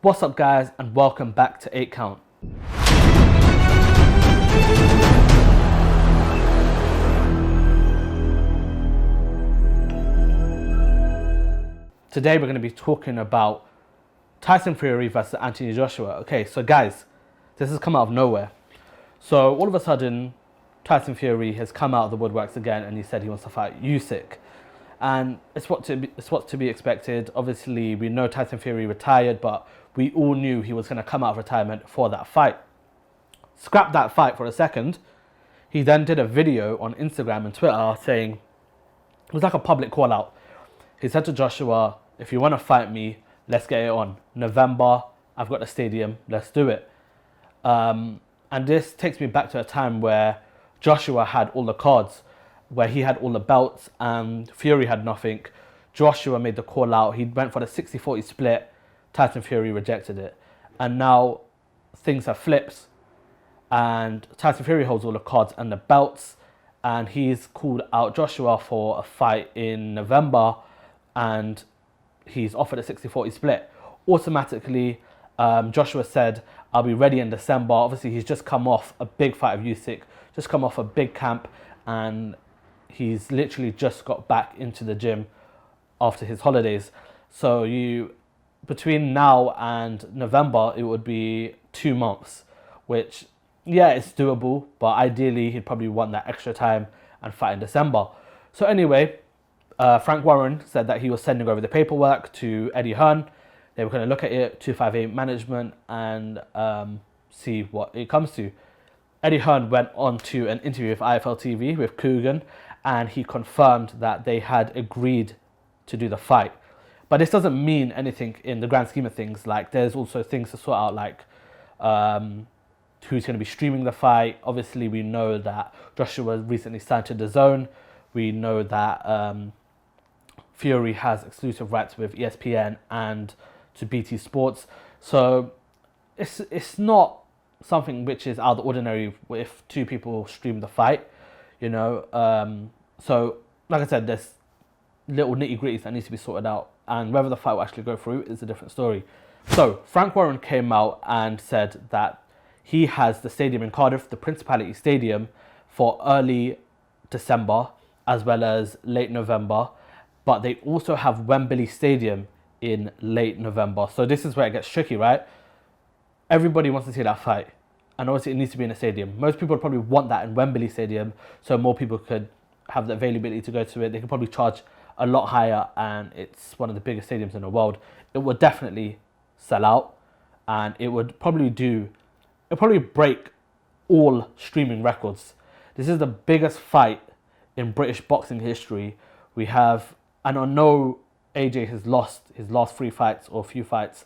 What's up guys, and welcome back to 8 Count. Today we're going to be talking about Tyson Fury versus Anthony Joshua. Okay, so guys, this has come out of nowhere. So all of a sudden, Tyson Fury has come out of the woodworks again and he said he wants to fight Usyk. And it's what's to be expected. Obviously, we know Tyson Fury retired, but we all knew he was going to come out of retirement for that fight. Scrap that fight for a second. He then did a video on Instagram and Twitter saying, it was like a public call out. He said to Joshua, if you want to fight me, let's get it on. November, I've got the stadium, let's do it. And this takes me back to a time where Joshua had all the cards, where he had all the belts and Fury had nothing. Joshua made the call out. He went for the 60-40 split. Tyson Fury rejected it. And now things have flipped. And Tyson Fury holds all the cards and the belts. And he's called out Joshua for a fight in November. And he's offered a 60-40 split. Automatically, Joshua said, I'll be ready in December. Obviously, he's just come off a big fight of Usyk. Just come off a big camp. And he's literally just got back into the gym after his holidays. So between now and November, it would be 2 months, which, yeah, it's doable, but ideally he'd probably want that extra time and fight in December. So anyway, Frank Warren said that he was sending over the paperwork to Eddie Hearn. They were going to look at it, 258 management, and see what it comes to. Eddie Hearn went on to an interview with IFL TV with Coogan, and he confirmed that they had agreed to do the fight. But this doesn't mean anything in the grand scheme of things. Like, there's also things to sort out, like who's going to be streaming the fight. Obviously, we know that Joshua recently signed to dazn. We know that Fury has exclusive rights with ESPN and to BT Sports. So it's not something which is out of the ordinary if two people stream the fight, you know. So like I said, there's little nitty gritties that needs to be sorted out, and whether the fight will actually go through is a different story. So Frank Warren came out and said that he has the stadium in Cardiff, the Principality Stadium, for early December as well as late November, but they also have Wembley Stadium in late November. So this is where it gets tricky, right? Everybody wants to see that fight, and obviously it needs to be in a stadium. Most people probably want that in Wembley Stadium, so more people could have the availability to go to it. They could probably charge a lot higher, and it's one of the biggest stadiums in the world. It would definitely sell out, and it would probably break all streaming records. This is the biggest fight in British boxing history. We have, and I know AJ has lost his last 3 fights or a few fights,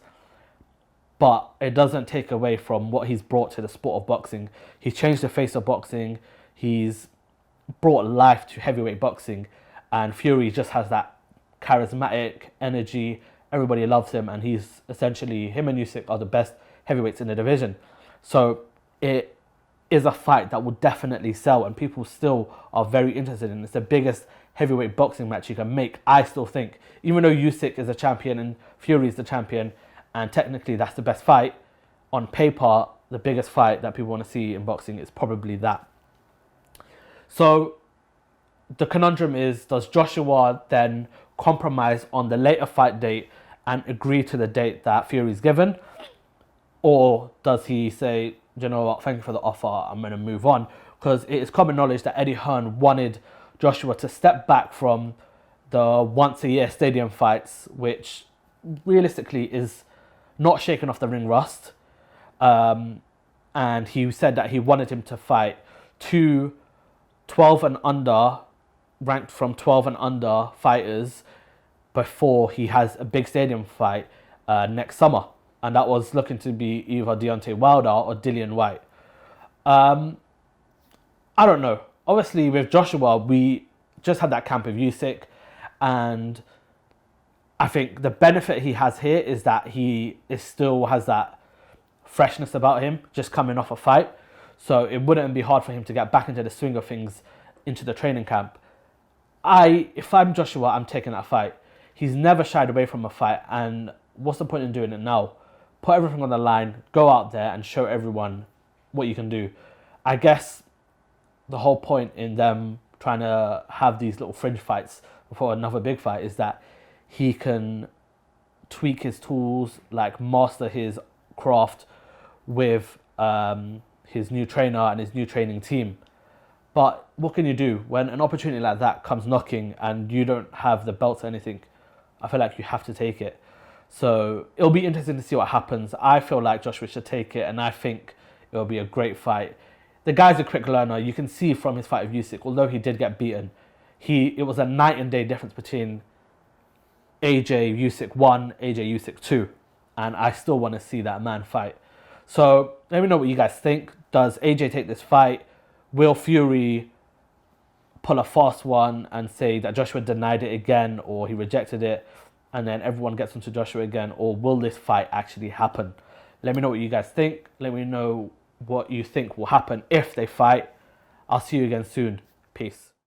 but it doesn't take away from what he's brought to the sport of boxing. He's changed the face of boxing. He's brought life to heavyweight boxing, and Fury just has that charismatic energy. Everybody loves him, and he's essentially, him and Usyk are the best heavyweights in the division. So it is a fight that will definitely sell, and people still are very interested in it. It's the biggest heavyweight boxing match you can make, I still think. Even though Usyk is the champion and Fury is the champion, and technically that's the best fight, on paper, the biggest fight that people want to see in boxing is probably that. So the conundrum is, does Joshua then compromise on the later fight date and agree to the date that Fury's given? Or does he say, you know what, thank you for the offer, I'm going to move on? Because it is common knowledge that Eddie Hearn wanted Joshua to step back from the once-a-year stadium fights, which realistically is not shaking off the ring rust. And he said that he wanted him to fight 2 12 and under, ranked from 12 and under fighters before he has a big stadium fight next summer. And that was looking to be either Deontay Wilder or Dillian White. I don't know. Obviously, with Joshua, we just had that camp of Usyk, and I think the benefit he has here is that he still has that freshness about him, just coming off a fight. So it wouldn't be hard for him to get back into the swing of things, into the training camp. If I'm Joshua, I'm taking that fight. He's never shied away from a fight, and what's the point in doing it now? put everything on the line, go out there and show everyone what you can do. I guess the whole point in them trying to have these little fringe fights before another big fight is that he can tweak his tools, like master his craft with his new trainer and his new training team. But what can you do when an opportunity like that comes knocking and you don't have the belts or anything? I feel like you have to take it. So it'll be interesting to see what happens. I feel like Joshua should take it, and I think it'll be a great fight. The guy's a quick learner. You can see from his fight with Usyk, although he did get beaten, it was a night and day difference between AJ Usyk 1, AJ Usyk 2, and I still want to see that man fight. So let me know what you guys think. Does AJ take this fight? Will Fury pull a fast one and say that Joshua denied it again, or he rejected it, and then everyone gets onto Joshua again? Or will this fight actually happen? Let me know what you guys think. Let me know what you think will happen if they fight. I'll see you again soon. Peace.